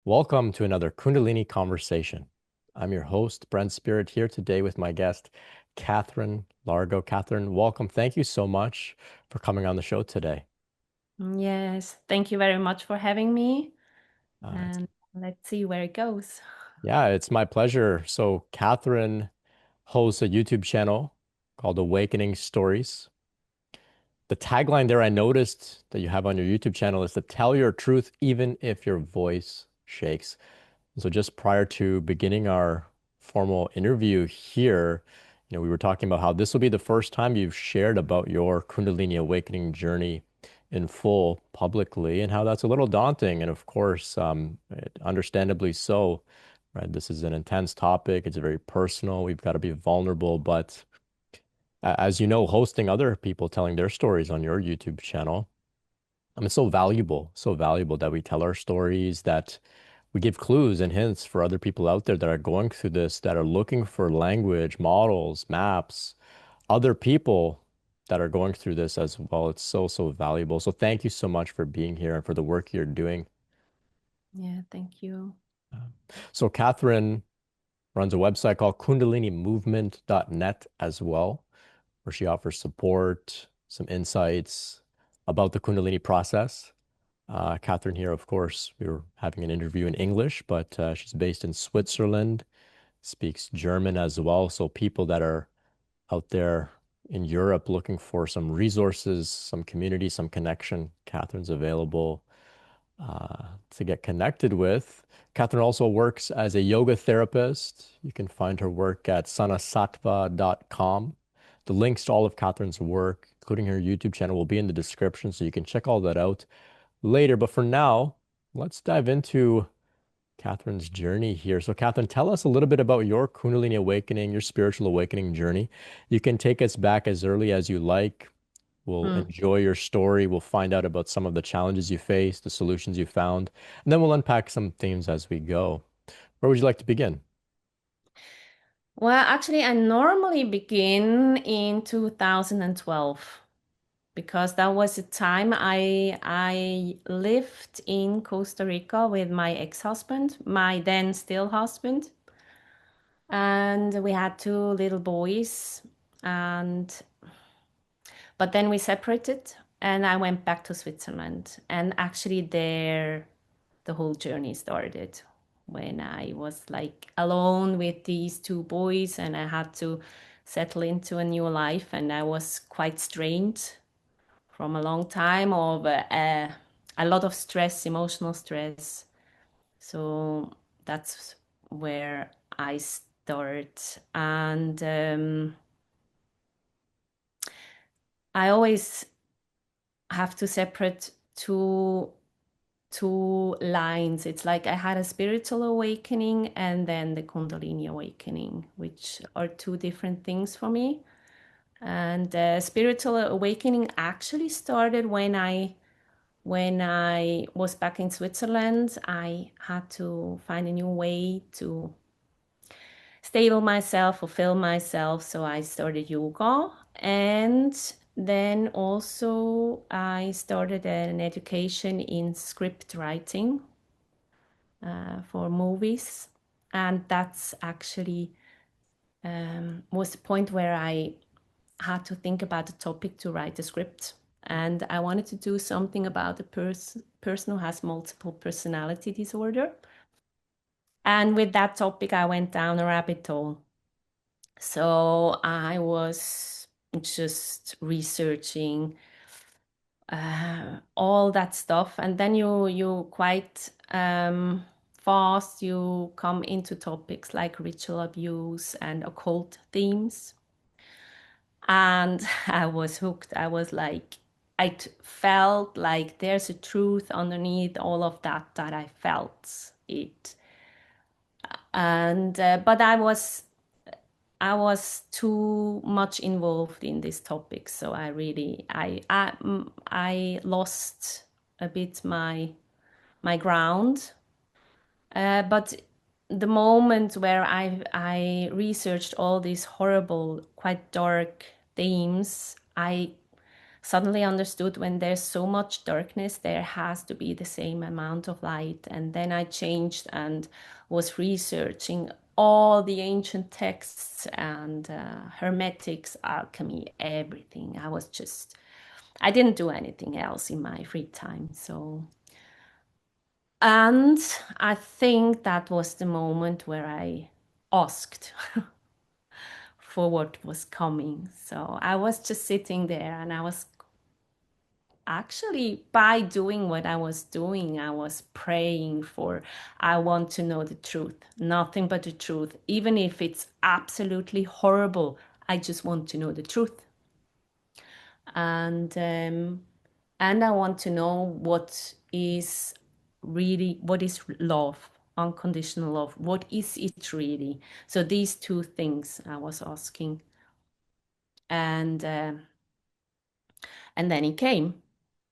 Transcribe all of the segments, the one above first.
Welcome to another Kundalini conversation. I'm your host, Brent Spirit, here today with my guest, Kathrin Largo. Kathrin, welcome. Thank you so much for coming on the show today. Yes, thank you very much for having me, Uh, it's, and let's see where it goes. yeah, it's my pleasure. So, Kathrin hosts a YouTube channel called Awakening Stories. The tagline there I noticed that you have on your YouTube channel is to tell your truth even if your voice shakes. So just prior to beginning our formal interview here, we were talking about how this will be the first time you've shared about your Kundalini awakening journey in full publicly and how that's a little daunting. And of course, understandably so, right? This is an intense topic. It's very personal. We've got to be vulnerable. But as you know, hosting other people telling their stories on your YouTube channel, I mean, it's so valuable that we tell our stories, that we give clues and hints for other people out there that are going through this, that are looking for language, models, maps, other people that are going through this as well. It's so valuable. So thank you so much for being here and for the work you're doing. Yeah, thank you. So Kathrin runs a website called kundalinimovement.net as well, where she offers support, some insights about the Kundalini process. Kathrin here, of course, we were having an interview in English, but she's based in Switzerland, speaks German as well. So people that are out there in Europe looking for some resources, some community, some connection, Kathrin's available to get connected with. Kathrin also works as a yoga therapist. You can find her work at sanasattva.com. The links to all of Kathrin's work, including her YouTube channel, will be in the description, so you can check all that out later. But for now, let's dive into Kathrin's journey here. So, Kathrin, tell us a little bit about your Kundalini awakening, your spiritual awakening journey. You can take us back as early as you like. We'll Mm. enjoy your story. We'll find out about some of the challenges you faced, the solutions you found, and then we'll unpack some themes as we go. Where would you like to begin? Well, actually, I normally begin in 2012 because that was the time I lived in Costa Rica with my ex-husband, my then still husband, and we had two little boys, and but then we separated and I went back to Switzerland. And actually, there the whole journey started when I was like alone with these two boys and I had to settle into a new life. And I was quite strained from a long time of a lot of stress, emotional stress. So that's where I start. And I always have to separate two lines. It's like I had a spiritual awakening and then the Kundalini awakening, which are two different things for me. And spiritual awakening actually started when I was back in Switzerland. I had to find a new way to stable myself, fulfill myself. So I started yoga. And then also I started an education in script writing for movies. And that's actually was the point where I had to think about a topic to write a script. And I wanted to do something about a person who has multiple personality disorder. And with that topic, I went down a rabbit hole. So I was just researching all that stuff, and then you quite fast you come into topics like ritual abuse and occult themes. And I was hooked. I was like, felt like there's a truth underneath all of that that I felt it. And but I was too much involved in this topic, so I really I lost a bit my ground. But the moment where I researched all these horrible, quite dark themes, I suddenly understood when there's so much darkness, there has to be the same amount of light. And then I changed and was researching all the ancient texts and hermetics, alchemy, everything. I didn't do anything else in my free time. So, and I think that was the moment where I asked for what was coming. So I was just sitting there and I was actually, by doing what I was doing, I was praying for, I want to know the truth, nothing but the truth. Even if it's absolutely horrible, I just want to know the truth. And I want to know what is love, unconditional love. What is it really? So these two things I was asking. And and then it came.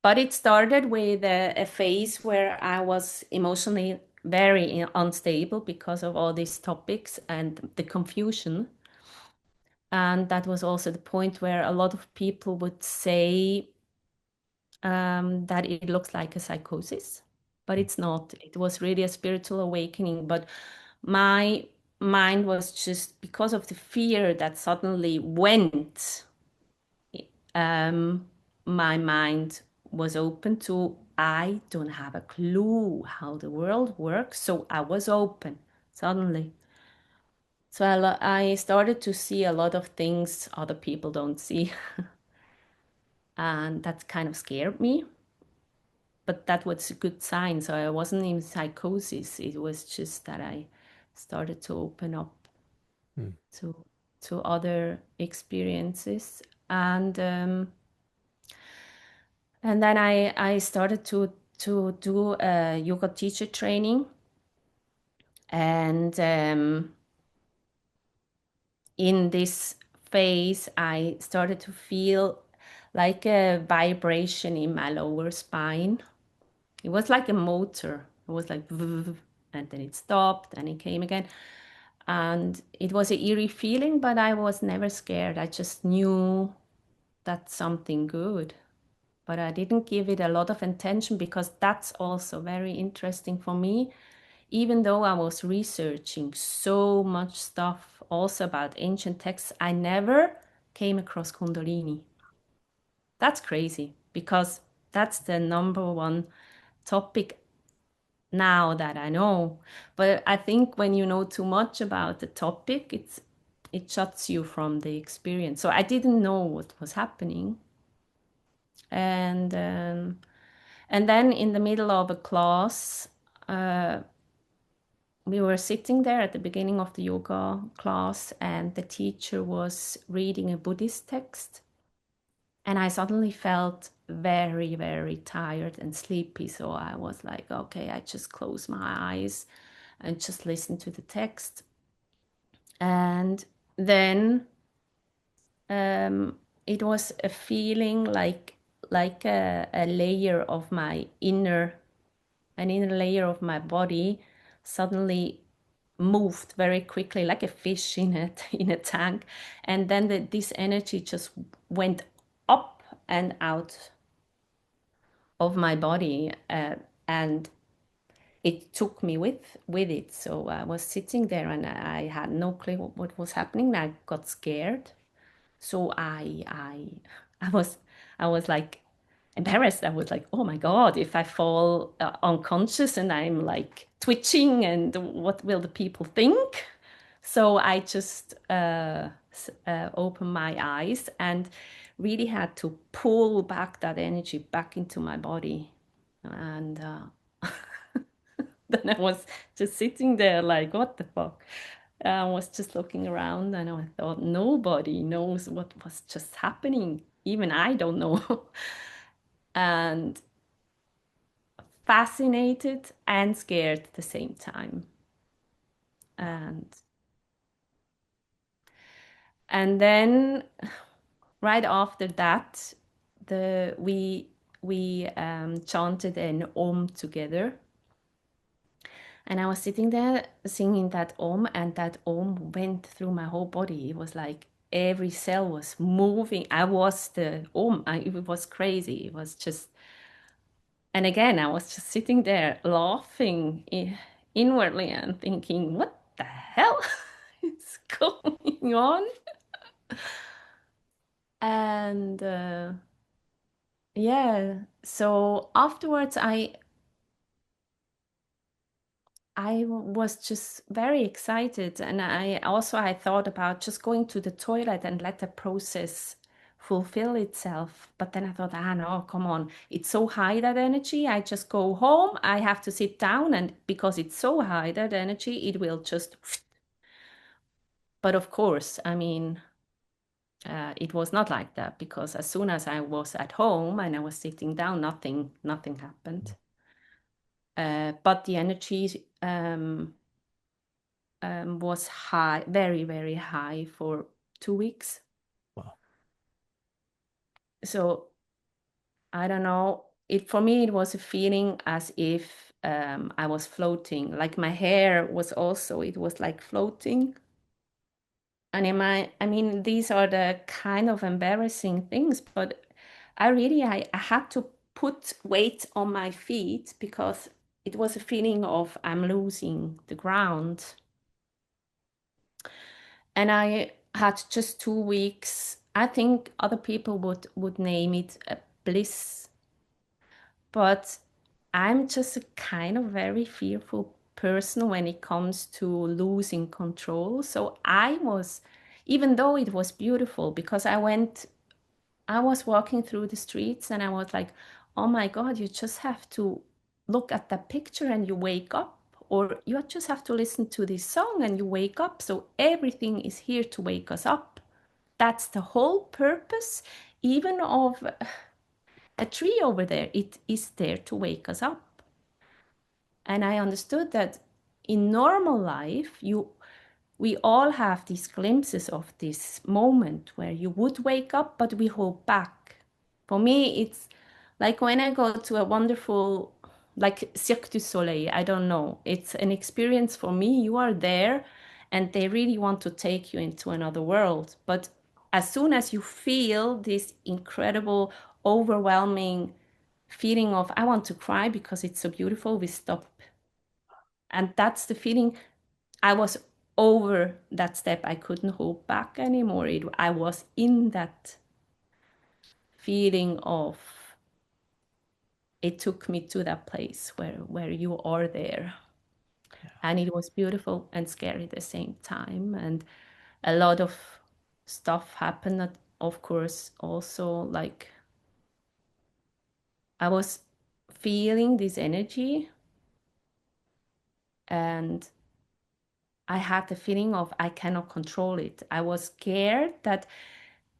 But it started with a phase where I was emotionally very unstable because of all these topics and the confusion. And that was also the point where a lot of people would say that it looks like a psychosis, but it's not. It was really a spiritual awakening. But my mind was just because of the fear that suddenly went, um, my mind was open to, I don't have a clue how the world works. So I was open suddenly. So I started to see a lot of things other people don't see. And that kind of scared me. But that was a good sign. So I wasn't in psychosis. It was just that I started to open up Hmm. to other experiences. And then I started to do a yoga teacher training. And in this phase, I started to feel like a vibration in my lower spine. It was like a motor. It was like, and then it stopped and it came again. And it was an eerie feeling, but I was never scared. I just knew that's something good. But I didn't give it a lot of attention because that's also very interesting for me. Even though I was researching so much stuff also about ancient texts, I never came across Kundalini. That's crazy because that's the number one topic now that I know. But I think when you know too much about the topic, it shuts you from the experience. So I didn't know what was happening. And then in the middle of a class, uh, we were sitting there at the beginning of the yoga class, and the teacher was reading a Buddhist text. And I suddenly felt very, very tired and sleepy. So I was like, okay, I just close my eyes and just listen to the text. And then it was a feeling like a layer of my an inner layer of my body suddenly moved very quickly, like a fish in a in a tank, and then this energy just went up and out of my body, and it took me with it. So I was sitting there and I had no clue what was happening. I got scared. So I was I was like embarrassed. I was like, oh my God, if I fall unconscious and I'm like twitching, and what will the people think? So I just opened my eyes and really had to pull back that energy back into my body. And then I was just sitting there like, what the fuck? I was just looking around and I thought, nobody knows what was just happening. Even I don't know. And fascinated and scared at the same time. And then right after that, the we chanted an Om together. And I was sitting there singing that Om, and that Om went through my whole body. It was like every cell was moving. I was the, oh my, it was crazy. It was just, and again, I was just sitting there laughing inwardly and thinking, what the hell is going on? And yeah, so afterwards, I was just very excited, and I thought about just going to the toilet and let the process fulfill itself. But then I thought, ah no, come on, it's so high that energy. I just go home, I have to sit down, and because it's so high that energy, it will just. But of course, I mean, it was not like that because as soon as I was at home and I was sitting down, nothing happened. But the energy was high, very, very high for 2 weeks. Wow. So I don't know. It for me, it was a feeling as if I was floating. Like my hair was also, it was like floating. And I mean, these are the kind of embarrassing things, but I had to put weight on my feet because it was a feeling of I'm losing the ground. And I had just 2 weeks. I think other people would name it a bliss, but I'm just a kind of very fearful person when it comes to losing control. So I was, even though it was beautiful, because I was walking through the streets and I was like, oh my God, you just have to look at that picture and you wake up, or you just have to listen to this song and you wake up. So everything is here to wake us up. That's the whole purpose, even of a tree over there. It is there to wake us up. And I understood that in normal life, we all have these glimpses of this moment where you would wake up, but we hold back. For me, it's like when I go to a wonderful, like Cirque du Soleil, I don't know. It's an experience for me. You are there and they really want to take you into another world. But as soon as you feel this incredible, overwhelming feeling of, I want to cry because it's so beautiful, we stop. And that's the feeling. I was over that step. I couldn't hold back anymore. I was in that feeling of it took me to that place where you are there. And it was beautiful and scary at the same time. And a lot of stuff happened that, of course, also like I was feeling this energy and I had the feeling of I cannot control it. I was scared that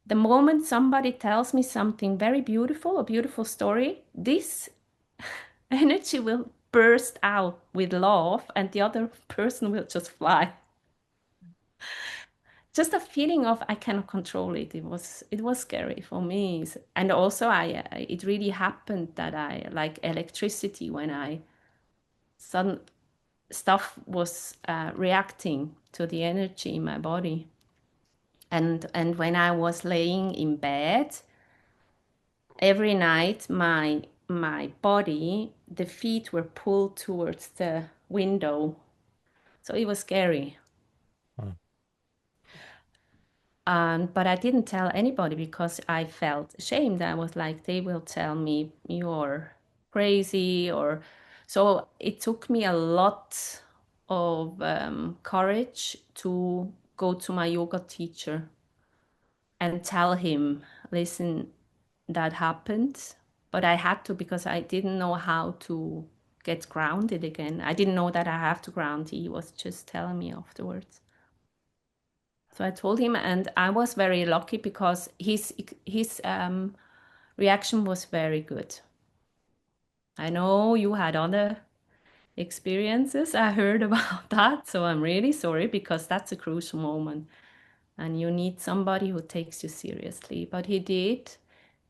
the moment somebody tells me something very beautiful, a beautiful story, this energy will burst out with love and the other person will just fly. Just a feeling of I cannot control it. It was scary for me. And also it really happened that I like electricity when I sudden stuff was reacting to the energy in my body. And when I was laying in bed, every night my body, the feet were pulled towards the window. So it was scary. Wow. But I didn't tell anybody because I felt ashamed. I was like, they will tell me you're crazy, or so it took me a lot of courage to go to my yoga teacher and tell him, listen, that happened. But I had to because I didn't know how to get grounded again. I didn't know that I have to ground. He was just telling me afterwards. So I told him, and I was very lucky because his reaction was very good. I know you had other experiences. I heard about that, so I'm really sorry because that's a crucial moment, and you need somebody who takes you seriously. But he did.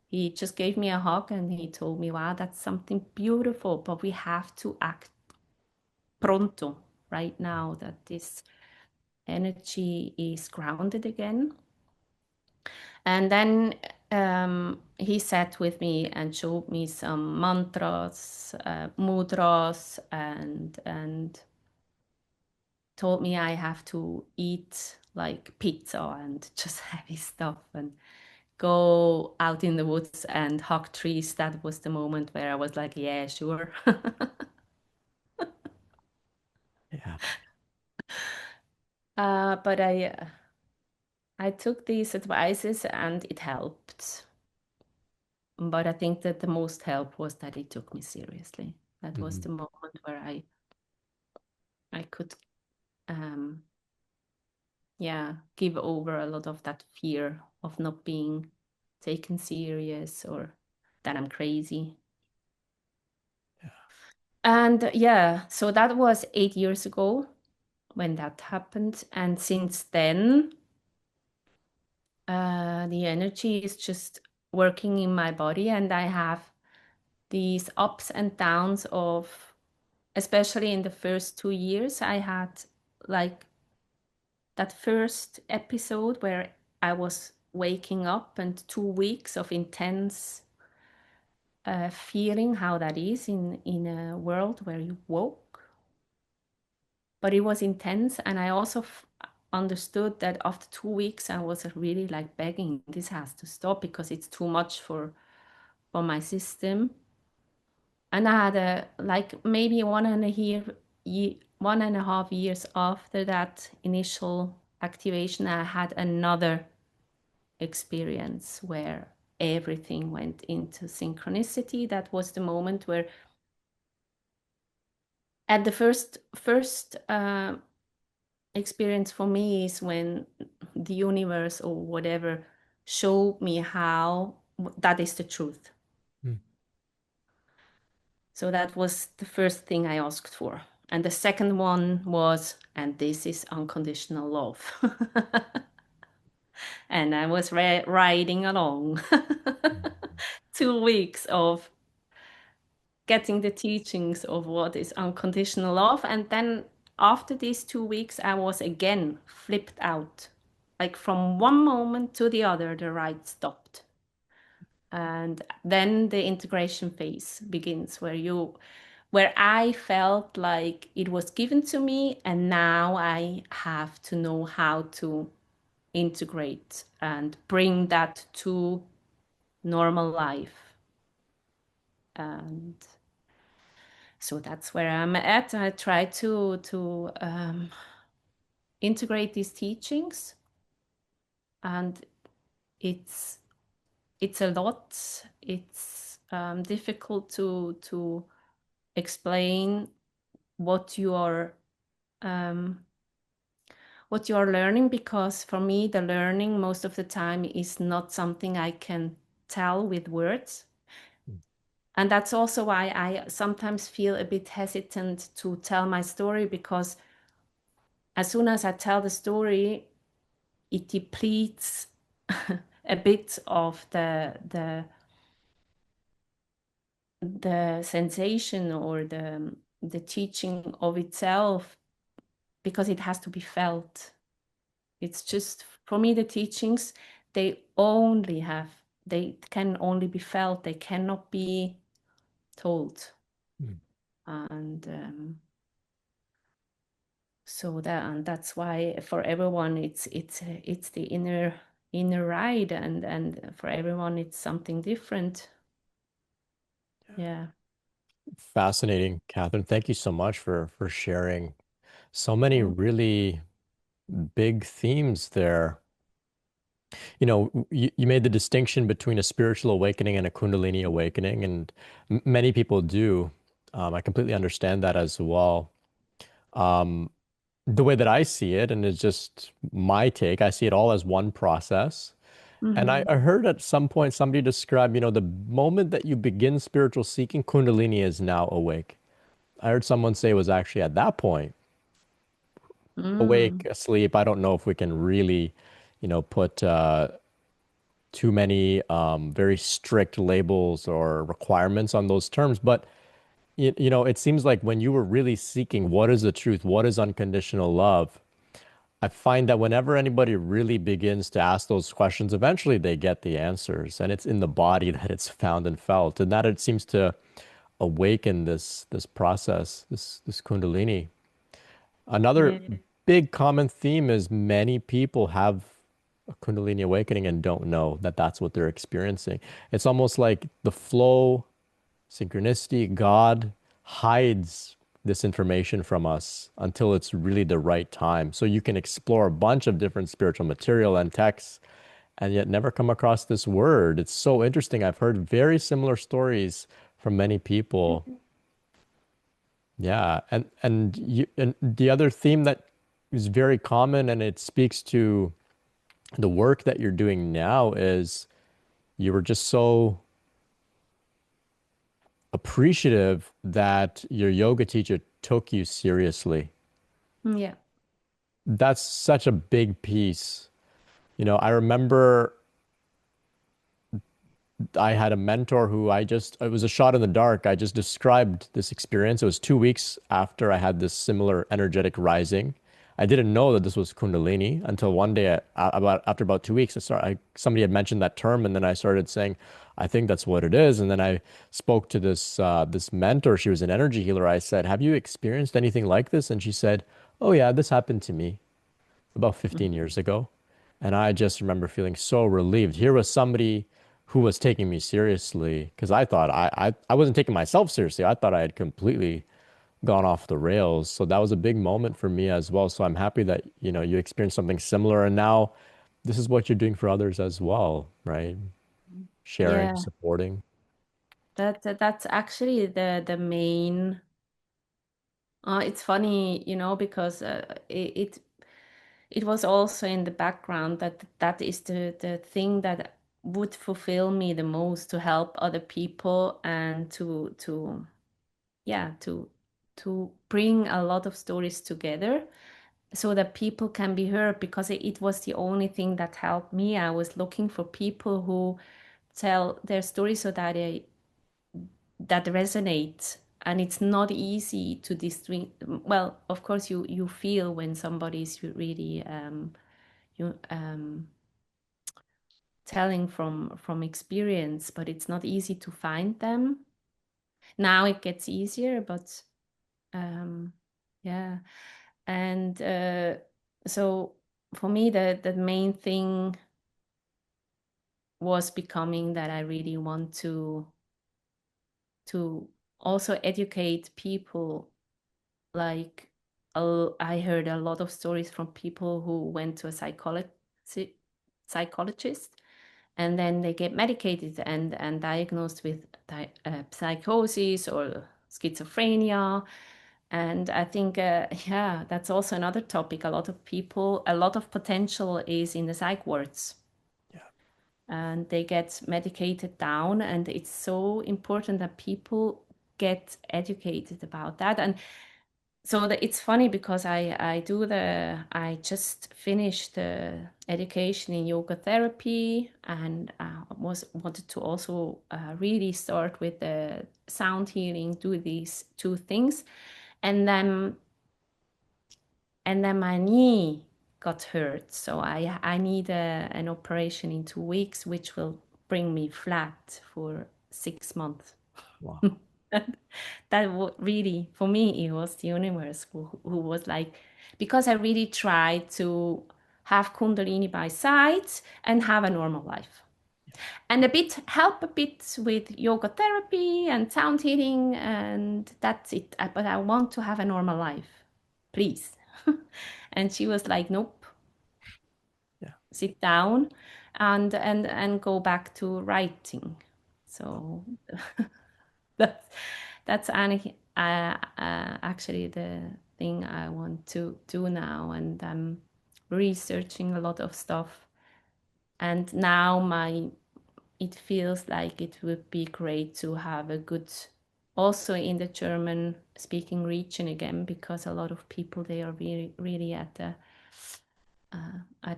He just gave me a hug and he told me, wow, that's something beautiful, but we have to act pronto right now that this energy is grounded again. And then he sat with me and showed me some mantras, mudras, and told me I have to eat like pizza and just heavy stuff and go out in the woods and hug trees. That was the moment where I was like, yeah, sure. Yeah. But I took these advices and it helped. But I think that the most help was that he took me seriously. That was Mhm. the moment where I could um yeah, give over a lot of that fear of not being taken serious or that I'm crazy. And yeah, so that was 8 years ago when that happened. And since then, the energy is just working in my body, and I have these ups and downs of, especially in the first 2 years, I had like that first episode where I was waking up and 2 weeks of intense feeling how that is in a world where you woke. But it was intense, and I also understood that after 2 weeks I was really like begging, this has to stop because it's too much for my system. And I had a like maybe 1.5 years after that initial activation, I had another experience where everything went into synchronicity. That was the moment where, at the first experience for me is when the universe or whatever showed me how that is the truth. Mm. So that was the first thing I asked for. And the second one was, and this is unconditional love. And I was riding along Mm. 2 weeks of getting the teachings of what is unconditional love. And then after these 2 weeks, I was again flipped out. Like from one moment to the other, the ride stopped. And then the integration phase begins where I felt like it was given to me, and now I have to know how to integrate and bring that to normal life. And so that's where I'm at. I try to integrate these teachings, and it's it's a lot. It's difficult to explain what you are um, what you are learning, because for me the learning most of the time is not something I can tell with words. Mm. And that's also why I sometimes feel a bit hesitant to tell my story, because as soon as I tell the story, it depletes a bit of the sensation or the teaching of itself, because it has to be felt. It's just for me the teachings, they can only be felt, they cannot be told. Mm. And that's why for everyone it's the inner ride, and for everyone it's something different. Yeah. Fascinating, Catherine. Thank you so much for sharing so many really big themes there. You made the distinction between a spiritual awakening and a Kundalini awakening, and many people do. I completely understand that as well. Um, the way that I see it, and it's just my take, I see it all as one process. And I, Mm-hmm. I heard at some point somebody describe, the moment that you begin spiritual seeking, Kundalini is now awake. I heard someone say it was actually at that point, awake, Mm. asleep. I don't know if we can really, put too many very strict labels or requirements on those terms. But it seems like when you were really seeking what is the truth, what is unconditional love, I find that whenever anybody really begins to ask those questions, eventually they get the answers, and it's in the body that it's found and felt, and that it seems to awaken this process, this Kundalini. Another Yeah. big common theme is many people have a Kundalini awakening and don't know that that's what they're experiencing. It's almost like the flow, synchronicity, God hides this information from us until it's really the right time. So you can explore a bunch of different spiritual material and texts and yet never come across this word. It's so interesting. I've heard very similar stories from many people. Yeah, and the other theme that is very common and it speaks to the work that you're doing now is you were just so appreciative that your yoga teacher took you seriously. Yeah. That's such a big piece. I remember I had a mentor who it was a shot in the dark. I just described this experience. It was 2 weeks after I had this similar energetic rising. I didn't know that this was Kundalini until one day, after about 2 weeks, somebody had mentioned that term, and then I started saying, I think that's what it is. And then I spoke to this mentor. She was an energy healer. I said, have you experienced anything like this? And she said, oh yeah, this happened to me about 15 years ago. And I just remember feeling so relieved. Here was somebody who was taking me seriously because I thought I wasn't taking myself seriously. I thought I had completely gone off the rails. So that was a big moment for me as well. So I'm happy that, you experienced something similar and now this is what you're doing for others as well, right? Sharing, Yeah. supporting. That's actually the main. It's funny, because it was also in the background that that is the thing that would fulfill me the most, to help other people and to yeah to bring a lot of stories together so that people can be heard, because it was the only thing that helped me. I was looking for people who tell their story so that resonate, and it's not easy to distinguish. Well, of course you feel when somebody's really you telling from experience, but it's not easy to find them. Now it gets easier, but um yeah. And so for me, the main thing was becoming that I really want to also educate people. Like, I heard a lot of stories from people who went to a psychologist, and then they get medicated and diagnosed with psychosis or schizophrenia. And I think, yeah, that's also another topic. A lot of potential is in the psych wards, Yeah. and they get medicated down. And it's so important that people get educated about that. And so it's funny because I just finished the education in yoga therapy, and was wanted to also really start with the sound healing, do these two things. And then and then my knee got hurt, so I need an operation in 2 weeks, which will bring me flat for 6 months. Wow. Really, for me, it was the universe who was like, because I really tried to have Kundalini by sides and have a normal life. And help a bit with yoga therapy and sound healing, and that's it. But I want to have a normal life, please. And she was like, nope, Yeah. sit down and go back to writing. Wow. So that's actually the thing I want to do now, and I'm researching a lot of stuff. And now it feels like it would be great to have a good, also in the German speaking region again, because a lot of people, they are really really at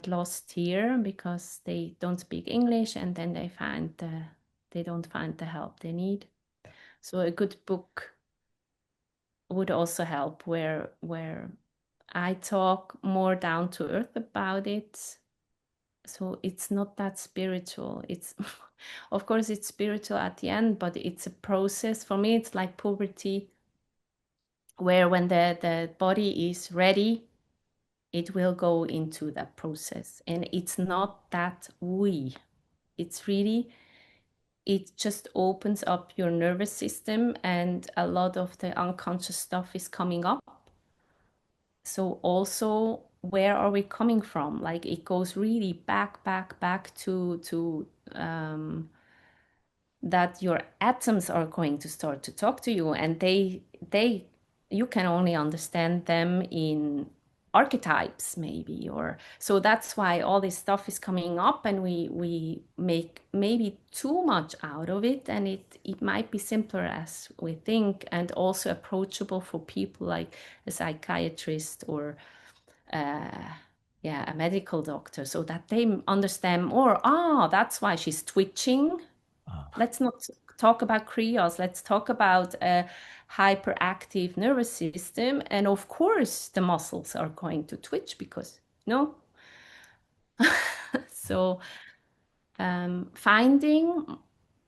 lost here because they don't speak English, and then they don't find the help they need. So a good book would also help, where I talk more down to earth about it. So it's not that spiritual. It's, of course, it's spiritual at the end, but it's a process. For me, it's like puberty, where when the body is ready, it will go into that process. And it's not that we, it's really, it just opens up your nervous system and a lot of the unconscious stuff is coming up. So also, where are we coming from? Like it goes really back to that your atoms are going to start to talk to you, and they you can only understand them in archetypes maybe, or so that's why all this stuff is coming up, and we make maybe too much out of it, and it might be simpler as we think, and also approachable for people like a psychiatrist or uh, yeah, a medical doctor, so that they understand more. Ah, that's why she's twitching. Uh, Let's not talk about krios. Let's talk about a hyperactive nervous system. And of course, the muscles are going to twitch because, no. So, finding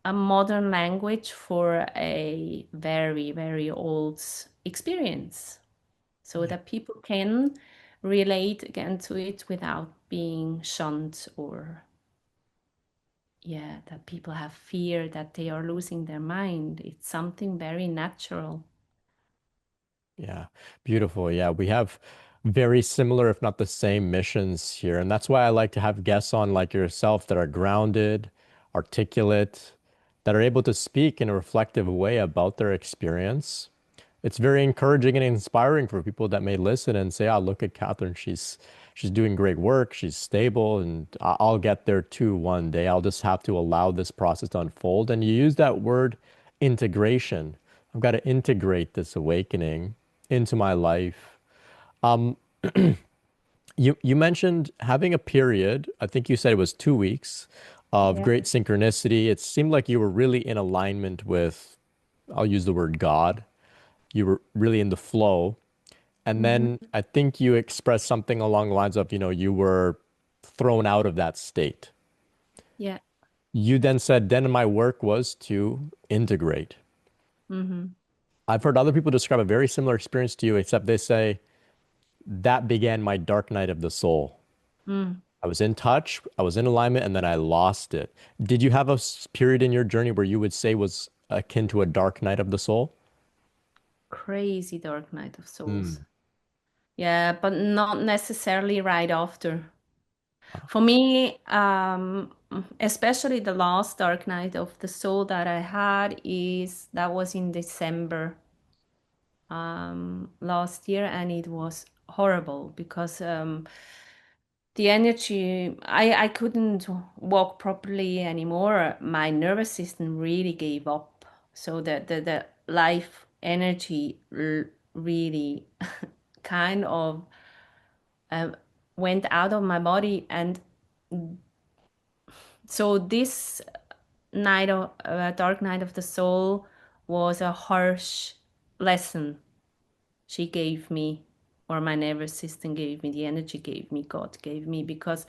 a modern language for a very, very old experience so yeah. that people can relate again to it without being shunned, or yeah, that people have fear that they are losing their mind. It's something very natural. Yeah, beautiful. Yeah, we have very similar, if not the same, missions here. And that's why I like to have guests on like yourself that are grounded, articulate, that are able to speak in a reflective way about their experience. It's very encouraging and inspiring for people that may listen and say, "Oh, look at Kathrin. She's doing great work. She's stable, and I'll get there too one day. I'll just have to allow this process to unfold." And you use that word integration. I've got to integrate this awakening into my life. Um, you mentioned having a period, I think you said it was 2 weeks of Yeah. great synchronicity. It seemed like you were really in alignment with, I'll use the word God. You were really in the flow. And Hmm. then I think you expressed something along the lines of, you were thrown out of that state. Yeah. You then said, then my work was to integrate. Hmm. I've heard other people describe a very similar experience to you, except they say, that began my dark night of the soul. Mm. I was in touch, I was in alignment, and then I lost it. Did you have a period in your journey where you would say was akin to a dark night of the soul? Crazy dark night of souls. Mm. Yeah, but not necessarily right after. Uh, For me, especially the last dark night of the soul that I had is that was in December last year, and it was horrible because the energy, I couldn't walk properly anymore. My nervous system really gave up. So the life energy really kind of um, went out of my body. And so this night of dark night of the soul was a harsh lesson she gave me, or my nervous system gave me, the energy gave me, God gave me, because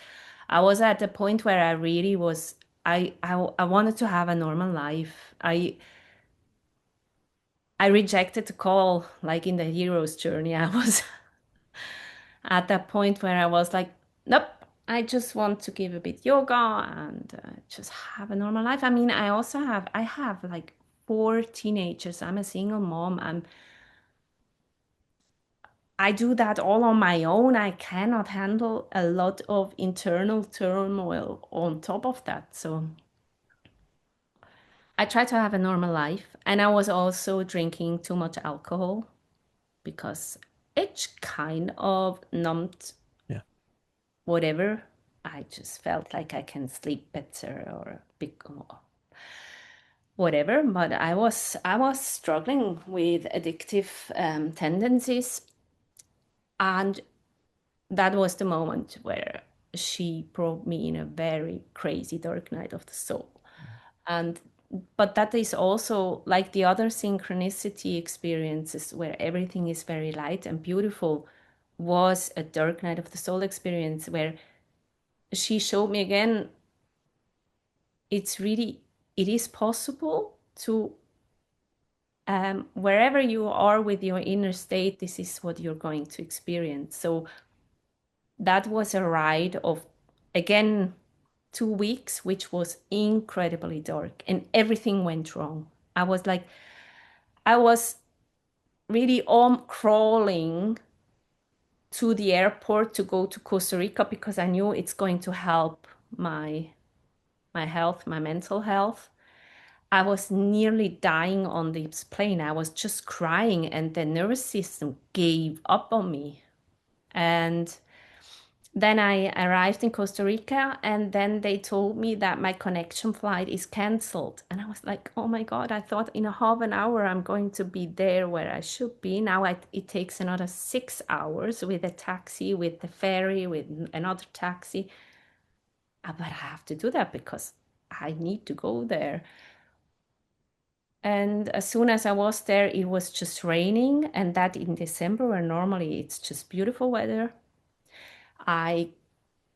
I was at the point where I really was, I wanted to have a normal life. I rejected the call, like in the hero's journey. I was at that point where I was like, nope, I just want to give a bit yoga and just have a normal life. I mean, I have like four teenagers. I'm a single mom. I do that all on my own. I cannot handle a lot of internal turmoil on top of that. So I try to have a normal life. And I was also drinking too much alcohol because it kind of numbed yeah. whatever. I just felt like I can sleep better or whatever. But I was struggling with addictive tendencies, and that was the moment where she brought me in a very crazy dark night of the soul. And but that is also like the other synchronicity experiences where everything is very light and beautiful. was a dark night of the soul experience where she showed me again it's really it is possible to wherever you are with your inner state, this is what you're going to experience. So that was a ride of again 2 weeks, which was incredibly dark and everything went wrong. I was like, I was really crawling to the airport to go to Costa Rica because I knew it's going to help my health, my mental health. I was nearly dying on this plane. I was just crying, and the nervous system gave up on me. And then I arrived in Costa Rica, and then they told me that my connection flight is canceled. And I was like, oh my God, I thought in a half an hour I'm going to be there where I should be. Now it takes another 6 hours with a taxi, with the ferry, with another taxi. But I have to do that because I need to go there. And as soon as I was there, it was just raining, and that in December, where normally it's just beautiful weather. I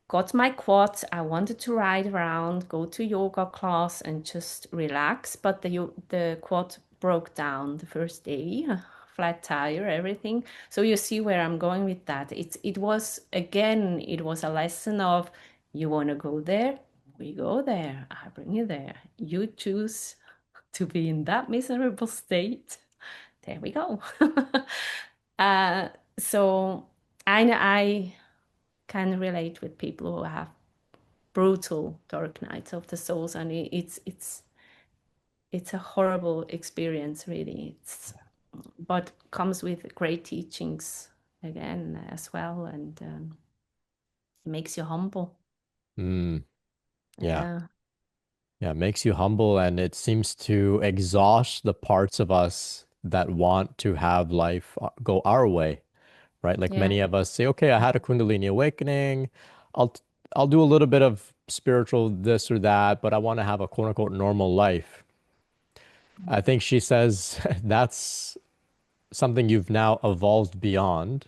got my quad. I wanted to ride around, go to yoga class, and just relax. But the quad broke down the first day, flat tire, everything. So you see where I'm going with that. It was again, it was a lesson of you want to go there, we go there. I bring you there. You choose to be in that miserable state. There we go. uh, so I can relate with people who have brutal dark nights of the souls, and it's a horrible experience, really. It's but comes with great teachings again as well, and it makes you humble. Mm, yeah. Yeah, Yeah, it makes you humble and it seems to exhaust the parts of us that want to have life go our way, right? Like yeah, many of us say, okay, I had a Kundalini awakening. I'll I'll do a little bit of spiritual this or that, but I want to have a quote unquote normal life. I think she says that's something you've now evolved beyond.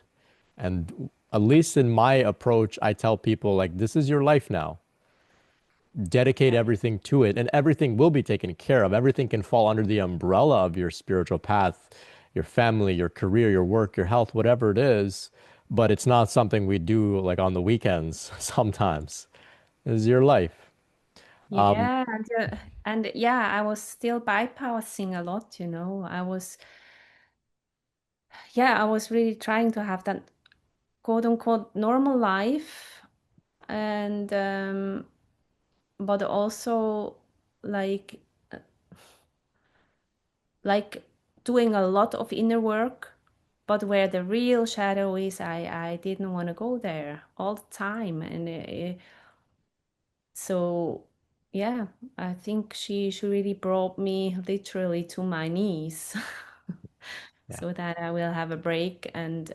And at least in my approach, I tell people like this is your life now. Dedicate yeah, everything to it, and everything will be taken care of. Everything can fall under the umbrella of your spiritual path, your family, your career, your work, your health, whatever it is. But it's not something we do like on the weekends sometimes. This is your life. Um, yeah, and yeah, I was still bypassing a lot, I was really trying to have that quote unquote normal life, and but also like like doing a lot of inner work, but where the real shadow is, I didn't want to go there all the time, and so yeah, I think she really brought me literally to my knees, yeah. so that I will have a break and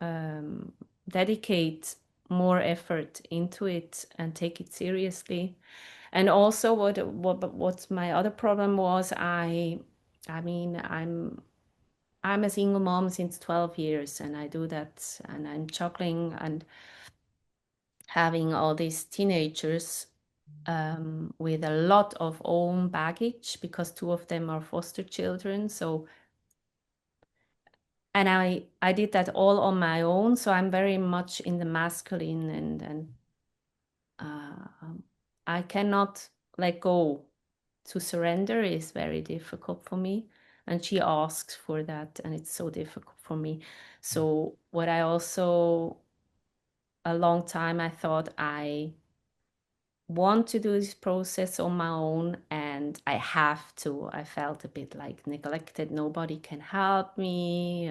um, dedicate more effort into it and take it seriously. And also, what my other problem was, I mean, I'm a single mom since 12 years, and I do that, and I'm juggling and having all these teenagers with a lot of own baggage because two of them are foster children. So, and I did that all on my own. So I'm very much in the masculine, and I cannot let go. To surrender is very difficult for me. And she asks for that, and it's so difficult for me. So, what I also, a long time, I thought I want to do this process on my own, and I have to. I felt a bit like neglected. Nobody can help me.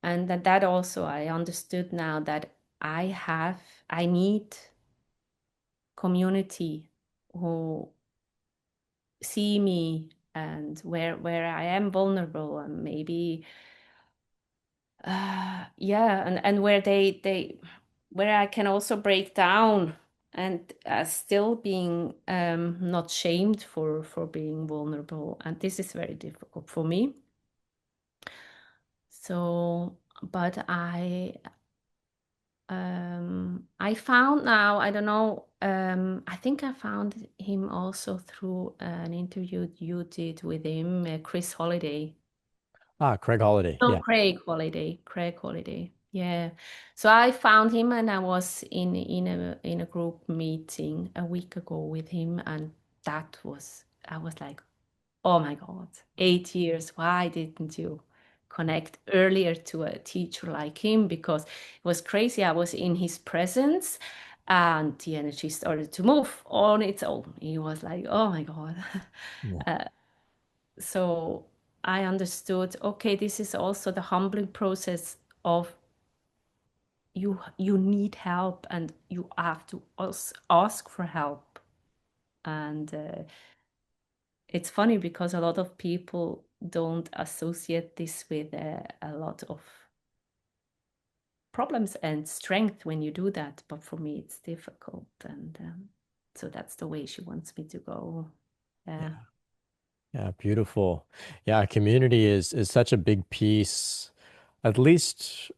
And that also, I understood now that I need community who see me and where I am vulnerable and maybe yeah, and where they where I can also break down and still being not shamed for being vulnerable, and this is very difficult for me. So but I found now, I don't know, I think I found him also through an interview you did with him, Chris Holiday. Ah, Craig Holiday. No, Yeah. Craig Holiday. Craig Holiday. Yeah. So I found him and I was in a group meeting a week ago with him, and that was I was like, oh my God, 8 years. Why didn't you connect earlier to a teacher like him? Because it was crazy. I was in his presence and the energy started to move on its own. He was like, oh my God. Yeah. Uh, so I understood, okay, this is also the humbling process of you need help and you have to ask for help. And it's funny because a lot of people don't associate this with a lot of problems and strength when you do that. But for me, it's difficult. And so that's the way she wants me to go. Yeah. Yeah. Yeah, beautiful. Yeah, community is such a big piece. At least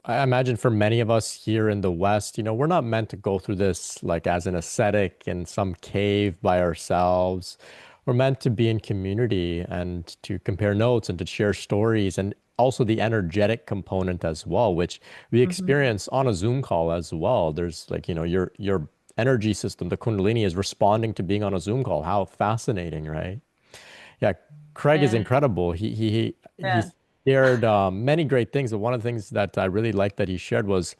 I imagine for many of us here in the West, we're not meant to go through this like as an ascetic in some cave by ourselves. We're meant to be in community and to compare notes and to share stories and also the energetic component as well, which we Hmm. experience on a Zoom call as well. There's like, your energy system, the Kundalini is responding to being on a Zoom call. How fascinating, right? Yeah, Craig is Yeah. incredible. He Yeah. shared many great things, but one of the things that I really liked that he shared was,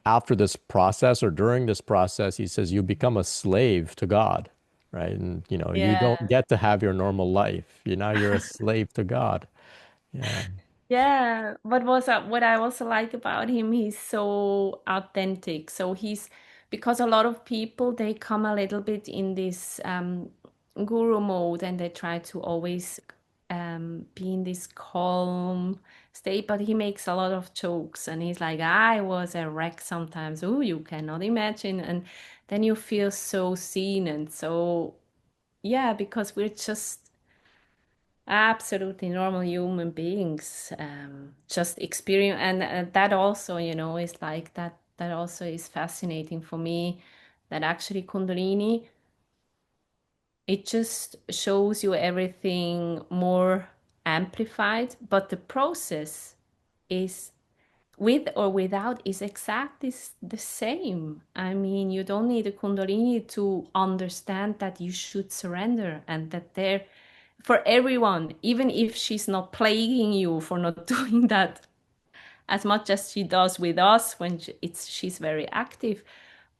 after this process or during this process, he says you become a slave to God, right? And you don't Yeah. get to have your normal life. You're a slave to God. Yeah. Yeah, what I also like about him, he's so authentic. So he's because a lot of people they come a little bit in this guru mode and they try to always be in this calm state, but he makes a lot of jokes and he's like, I was a wreck sometimes. Oh, you cannot imagine. And then you feel so seen and so yeah, because we're just absolutely normal human beings, just experience, and that also, is like that. That also is fascinating for me. That actually Kundalini, it just shows you everything more amplified, but the process is with or without is exactly the same. I mean, you don't need a Kundalini to understand that you should surrender and that there, for everyone, even if she's not plaguing you for not doing that as much as she does with us when she's very active,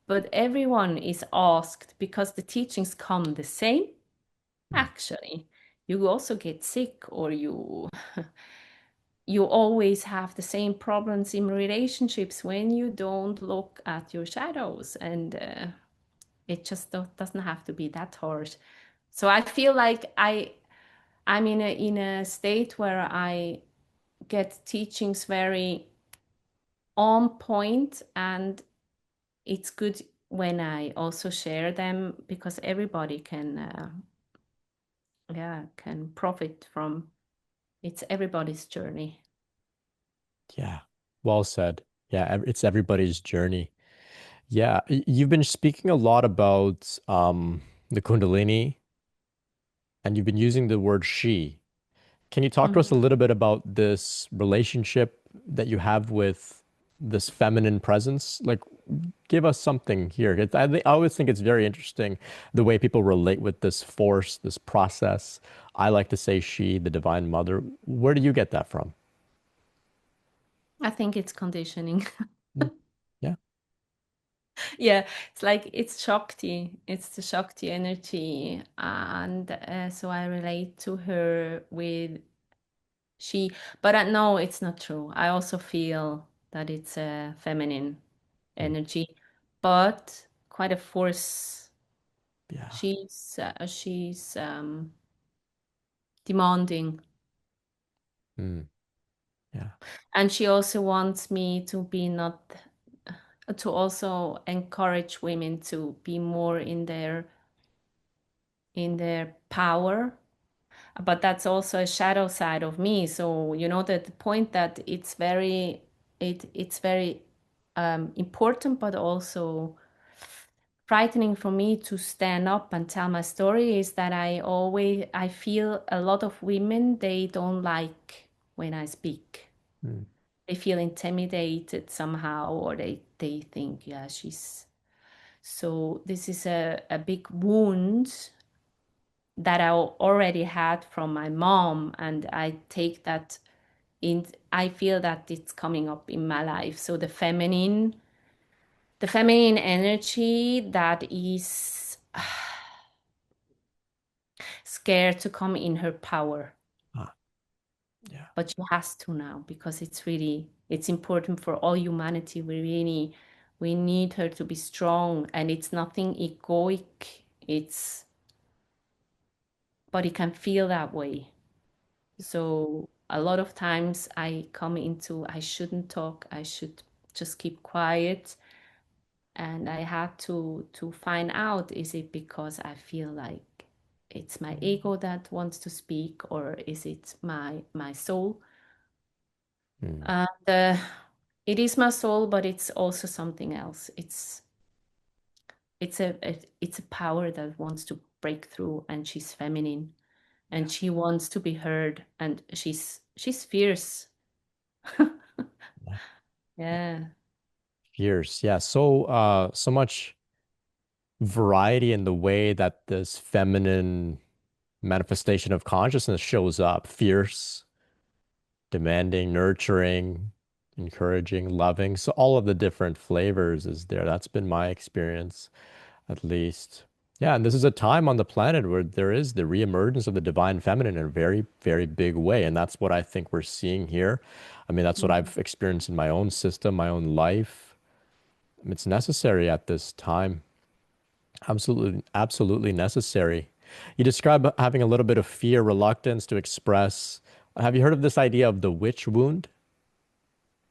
but everyone is asked because the teachings come the same. Mm. Actually, you also get sick or you always have the same problems in relationships when you don't look at your shadows and it just doesn't have to be that hard. So I feel like I'm in a state where I get teachings very on point, and it's good when I also share them because everybody can yeah, can profit from it's everybody's journey. Yeah. Well said. Yeah, it's everybody's journey. Yeah, you've been speaking a lot about the Kundalini, and you've been using the word she. Can you talk to us a little bit about this relationship that you have with this feminine presence? Like, give us something here. I always think it's very interesting the way people relate with this force, this process. I like to say she, the Divine Mother. Where do you get that from? I think it's conditioning. Mm. Yeah. Yeah, it's like it's Shakti, it's the Shakti energy. And so I relate to her with she, but no, it's not true. I also feel that it's a feminine Mm. energy, but quite a force. Yeah. She's demanding, Mm. Yeah. and she also wants me to be not to also encourage women to be more in their power. but that's also a shadow side of me. So you know that the point that it's very important, but also frightening for me to stand up and tell my story is that I feel a lot of women, they don't like when I speak. Mm. They feel intimidated somehow, or they think, yeah, she's so this is a big wound that I already had from my mom, and I take that in. I feel that it's coming up in my life. So the feminine energy that is scared to come in her power, Ah, yeah. but she has to now because it's important for all humanity. We need her to be strong, and it's nothing egoic. It's but it can feel that way. So a lot of times I come into I shouldn't talk, I should just keep quiet. And I had to find out, is it because I feel like it's my ego that wants to speak, or is it my soul? Mm. And it is my soul, but it's also something else. It's a power that wants to break through, and she's feminine, Yeah. and she wants to be heard, and she's fierce. Yeah. Yeah. Fierce. Yeah. So so much variety in the way that this feminine manifestation of consciousness shows up. Fierce, demanding, nurturing, encouraging, loving. So all of the different flavors is there. That's been my experience, at least. Yeah, and this is a time on the planet where there is the reemergence of the divine feminine in a very, very big way. And that's what I think we're seeing here. I mean, that's what Mm. I've experienced in my own system, my own life. It's necessary at this time. Absolutely, absolutely necessary. You describe having a little bit of fear, reluctance to express. Have you heard of this idea of the witch wound?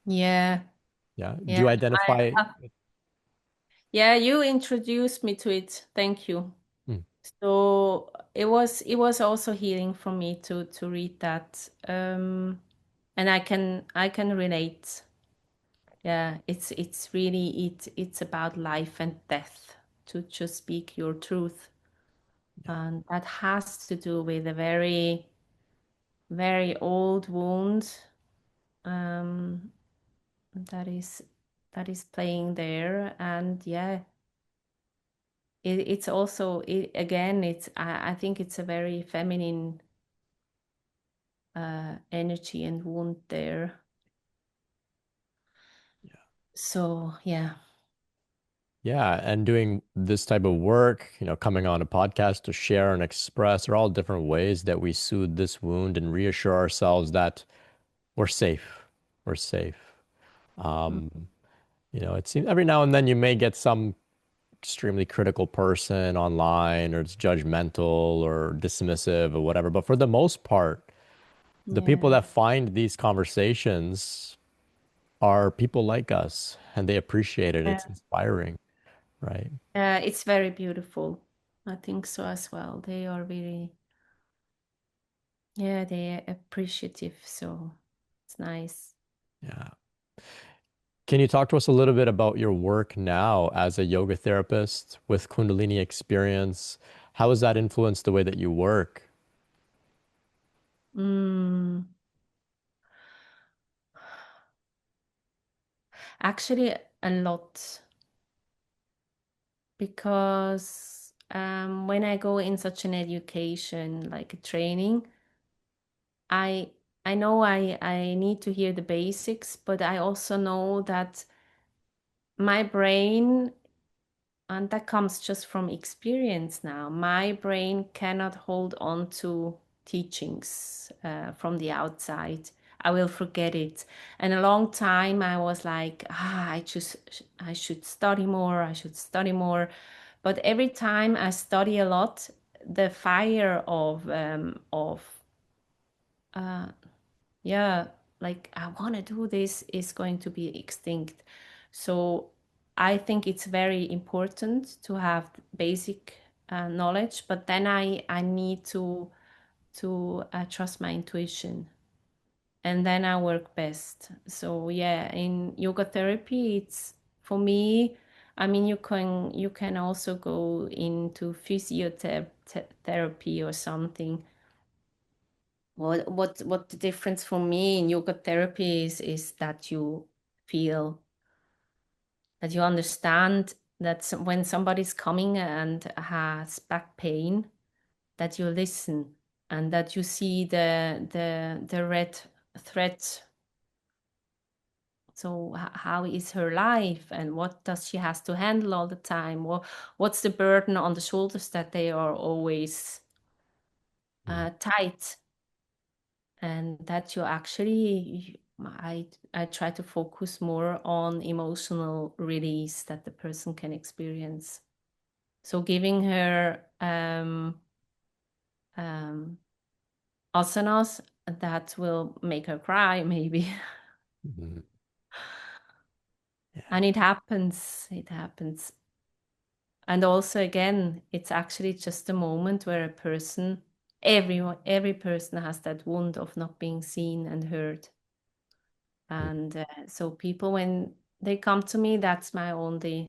Yeah. Yeah. Do Yeah. you identify? Yeah, you introduced me to it. Thank you. Mm, So it was also healing for me to read that. And I can relate. Yeah, it's really it's about life and death, to just speak your truth. yeah, And that has to do with a very, very old wound, um, that is playing there. And yeah, it's also again, I think it's a very feminine energy and wound there. yeah. So yeah. Yeah, and doing this type of work, coming on a podcast to share and express are all different ways that we soothe this wound and reassure ourselves that we're safe. We're safe. Mm. Um, it seems every now and then you may get some extremely critical person online or it's judgmental or dismissive or whatever. But for the most part, the people Yeah. that find these conversations are people like us and they appreciate it. It's Yeah. inspiring, right? It's very beautiful. I think so as well. They are really, yeah, they are appreciative. So it's nice. Yeah. Can you talk to us a little bit about your work now as a yoga therapist with Kundalini experience? How has that influenced the way that you work? Mm, actually, a lot, because when I go in such an education, like a training, I I know I need to hear the basics, but I also know that my brain, and that comes just from experience now, my brain cannot hold on to teachings from the outside. I will forget it. And a long time I was like, I should study more, I should study more. But every time I study a lot, the fire of uh, yeah, like I want to do this is going to be extinct. So I think it's very important to have basic knowledge, but then I need to to trust my intuition, and then I work best. So yeah, in yoga therapy, it's for me. I mean, you can also go into physiotherapy or something. What the difference for me in yoga therapy is that you feel that you understand that when somebody's coming and has back pain, that you listen and that you see the red threads. So how is her life and what does she has to handle all the time? What's the burden on the shoulders that they are always Mm. tight, and that you actually I try to focus more on emotional release that the person can experience. So giving her um, asanas that will make her cry, maybe. Mhm. Yeah. And it happens, it happens. And also, again, it's actually just a moment where a person, every person has that wound of not being seen and heard. Mm. And so people, when they come to me, that's my only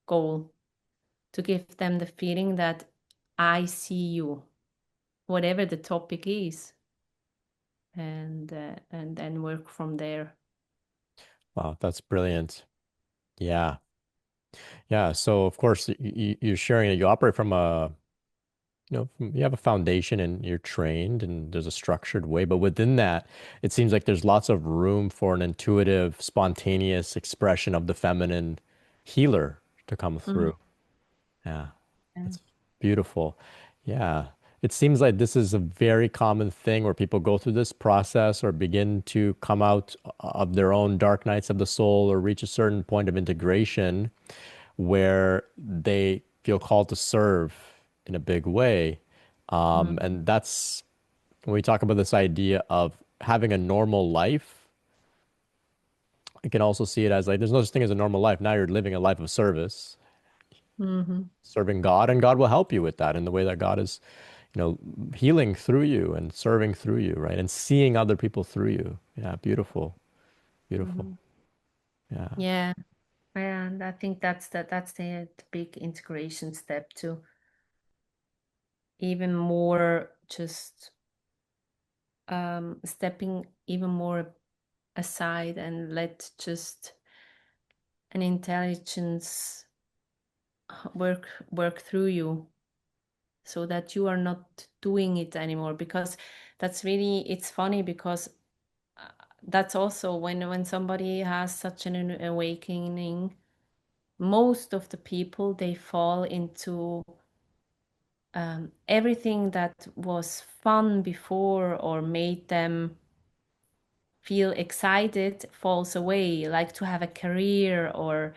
goal, to give them the feeling that I see you, whatever the topic is, and then work from there. Wow, that's brilliant. Yeah. Yeah. So of course you're sharing it. You operate from a, you have a foundation and you're trained and there's a structured way, but within that, it seems like there's lots of room for an intuitive, spontaneous expression of the feminine healer to come Mhm. through. Yeah. Yeah. That's beautiful. Yeah. It seems like this is a very common thing where people go through this process or begin to come out of their own dark nights of the soul or reach a certain point of integration where they feel called to serve in a big way. Mm. And that's when we talk about this idea of having a normal life. You can also see it as like there's no such thing as a normal life. Now you're living a life of service, Mhm. serving God, and God will help you with that in the way that God is, healing through you and serving through you, right? And seeing other people through you. Yeah, beautiful, beautiful. Mhm. Yeah. Yeah, and I think that's the big integration step, to even more just stepping even more aside and let just an intelligence work through you, so that you are not doing it anymore. Because that's really, it's funny because uh, that's also when somebody has such an awakening, most of the people, they fall into everything that was fun before or made them feel excited falls away, like to have a career or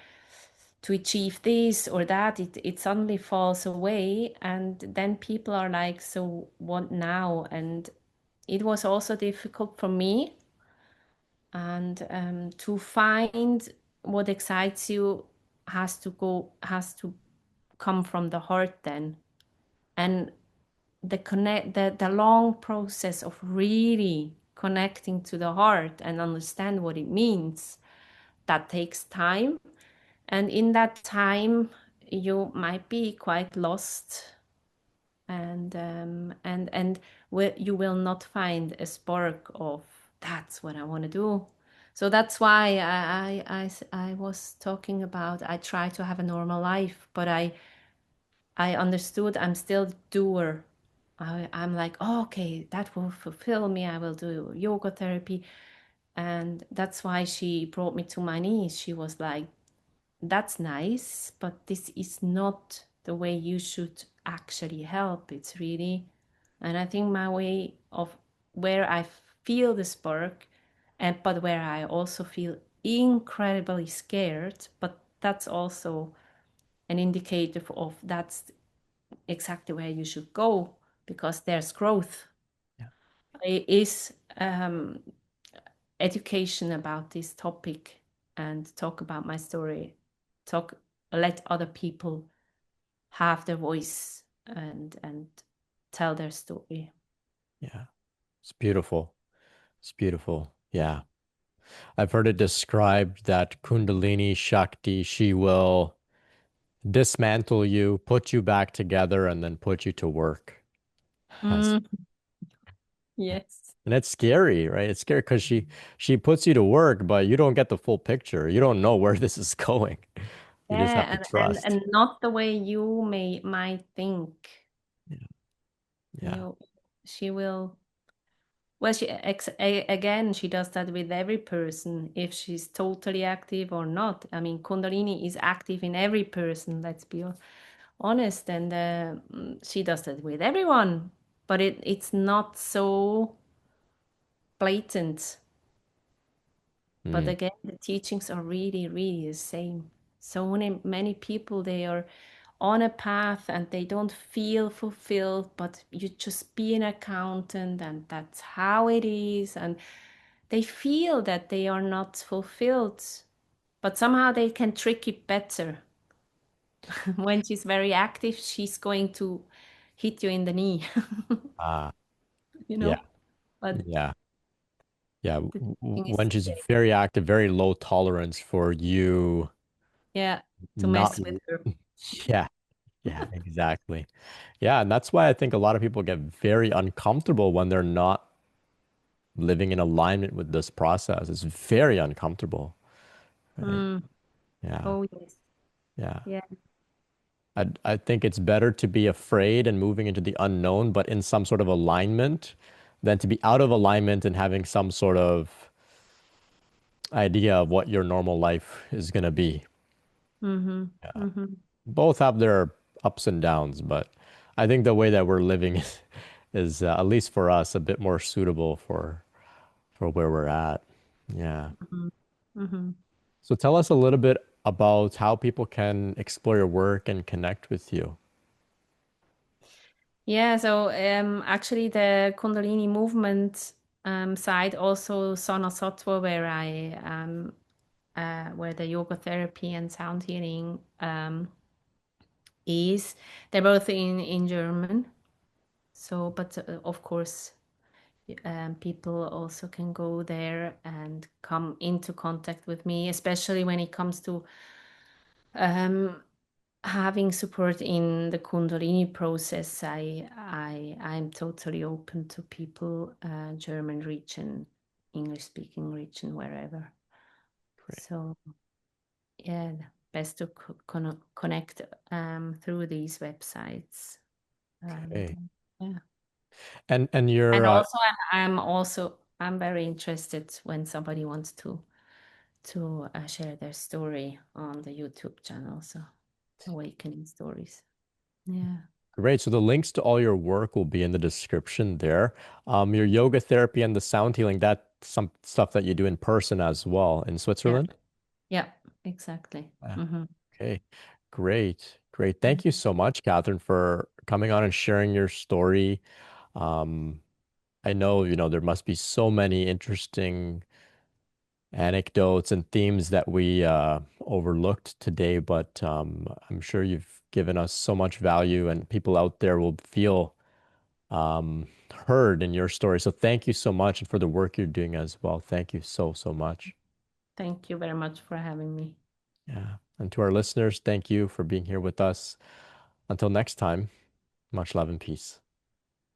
to achieve this or that. It suddenly falls away, and then people are like, so what now? And it was also difficult for me, and to find what excites you has to come from the heart then. And the long process of really connecting to the heart and understand what it means, that takes time. And in that time you might be quite lost, and you will not find a spark of, that's what I want to do. So that's why I was talking about, I try to have a normal life, but I understood I'm still doer. I'm like, oh, okay, that will fulfill me. I will do yoga therapy. And that's why she brought me to my knees. She was like, that's nice, but this is not the way you should actually help. It's really, and I think my way of where I feel the spark, and but where I also feel incredibly scared, but that's also an indicator of that's exactly where you should go, because there's growth. Yeah. It is education about this topic, and talk about my story, talk, let other people have their voice and tell their story. Yeah. It's beautiful. It's beautiful. Yeah. I've heard it described that Kundalini Shakti, she will dismantle you, put you back together, and then put you to work. That's- Mm, yes. And it's scary, right? It's scary because she puts you to work, but you don't get the full picture. You don't know where this is going. You just have Yeah, to and trust. not the way you might think. Yeah. Yeah. You she will well again she does that with every person if she's totally active or not. I mean Kundalini is active in every person, let's be honest, and she does that with everyone, but it's not so blatant. But Mm. again, the teachings are really, really the same. So many people they are on a path and they don't feel fulfilled, but you just be an accountant and that's how it is. And they feel that they are not fulfilled, but somehow they can trick it better. When she's very active, she's going to hit you in the knee, Ah, you yeah. know. But Yeah. Yeah. the thing is When the she's same. very active, very low tolerance for you Yeah, to not. mess with her. Yeah. Yeah, exactly. Yeah, and that's why I think a lot of people get very uncomfortable when they're not living in alignment with this process. It's very uncomfortable, right? Mm. Yeah. Oh yes. Yeah. Yeah. I think it's better to be afraid and moving into the unknown, but in some sort of alignment, than to be out of alignment and having some sort of idea of what your normal life is going to be. Mm-hmm. Yeah. Mm-hmm. Both have their ups and downs, but I think the way that we're living is at least for us, a bit more suitable for where we're at. Yeah. Mm-hmm. Mm-hmm. So tell us a little bit about how people can explore your work and connect with you. Yeah, so actually the Kundalini movement side also Sana Sattva where the yoga therapy and sound healing is. They're both in German. So, but of course, people also can go there and come into contact with me, especially when it comes to um, having support in the Kundalini process. I'm totally open to people, German region, English speaking region, wherever. Great. So yeah, best to connect through these websites. And Okay. yeah. And you're And also I'm very interested when somebody wants to share their story on the YouTube channel. So awakening stories. Yeah. great. So the links to all your work will be in the description there. Your yoga therapy and the sound healing, that's some stuff that you do in person as well in Yeah. Switzerland. Yeah. Exactly. Yeah. Mm-hmm. Okay. Great. Great. Thank you so much, Kathrin, for coming on and sharing your story. Um, I know, there must be so many interesting anecdotes and themes that we overlooked today, but I'm sure you've given us so much value and people out there will feel heard in your story. So thank you so much and for the work you're doing as well. Thank you so, so much. Thank you very much for having me. Yeah. And to our listeners, thank you for being here with us. Until next time, much love and peace.